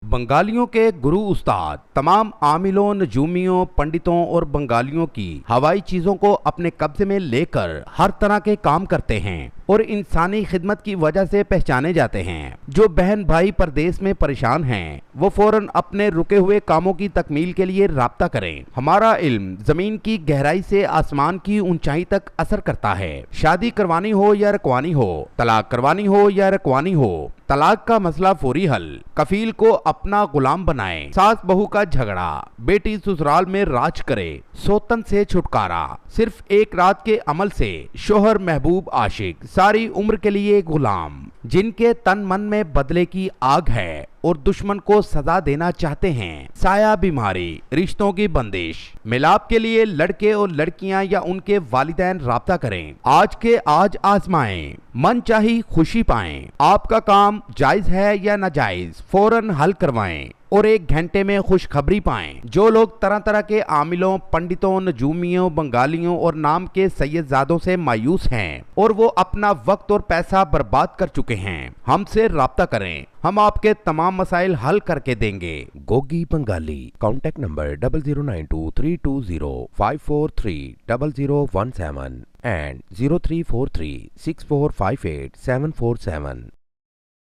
बंगालियों के गुरु उस्ताद तमाम आमिलों, नजूमियों, पंडितों और बंगालियों की हवाई चीजों को अपने कब्जे में लेकर हर तरह के काम करते हैं और इंसानी खिदमत की वजह से पहचाने जाते हैं। जो बहन भाई परदेश में परेशान हैं वो फौरन अपने रुके हुए कामों की तकमील के लिए राब्ता करें। हमारा इल्म जमीन की गहराई से आसमान की ऊंचाई तक असर करता है। शादी करवानी हो या रखवानी हो, तलाक करवानी हो या रखवानी हो, तलाक का मसला फौरी हल, कफील को अपना गुलाम बनाएं, सास बहू का झगड़ा, बेटी ससुराल में राज करे, सौतन से छुटकारा, सिर्फ एक रात के अमल से शोहर महबूब आशिक, सारी उम्र के लिए गुलाम, जिनके तन मन में बदले की आग है और दुश्मन को सजा देना चाहते हैं, साया बीमारी, रिश्तों की बंदिश, मिलाप के लिए लड़के और लड़कियां या उनके वालिदैन राब्ता करें। आज के आज आजमाएं, मन चाही खुशी पाएं। आपका काम जायज है या नाजायज फौरन हल करवाएं और 1 घंटे में खुशखबरी पाएं। जो लोग तरह तरह के आमिलों, पंडितों, नजूमियों, बंगालियों और नाम के सैयदजादों से मायूस हैं और वो अपना वक्त और पैसा बर्बाद कर चुके हैं, हमसे राब्ता करें, हम आपके तमाम मसाइल हल करके देंगे। Gogi Bengali. Contact number 00923205430017 and 03436458 747।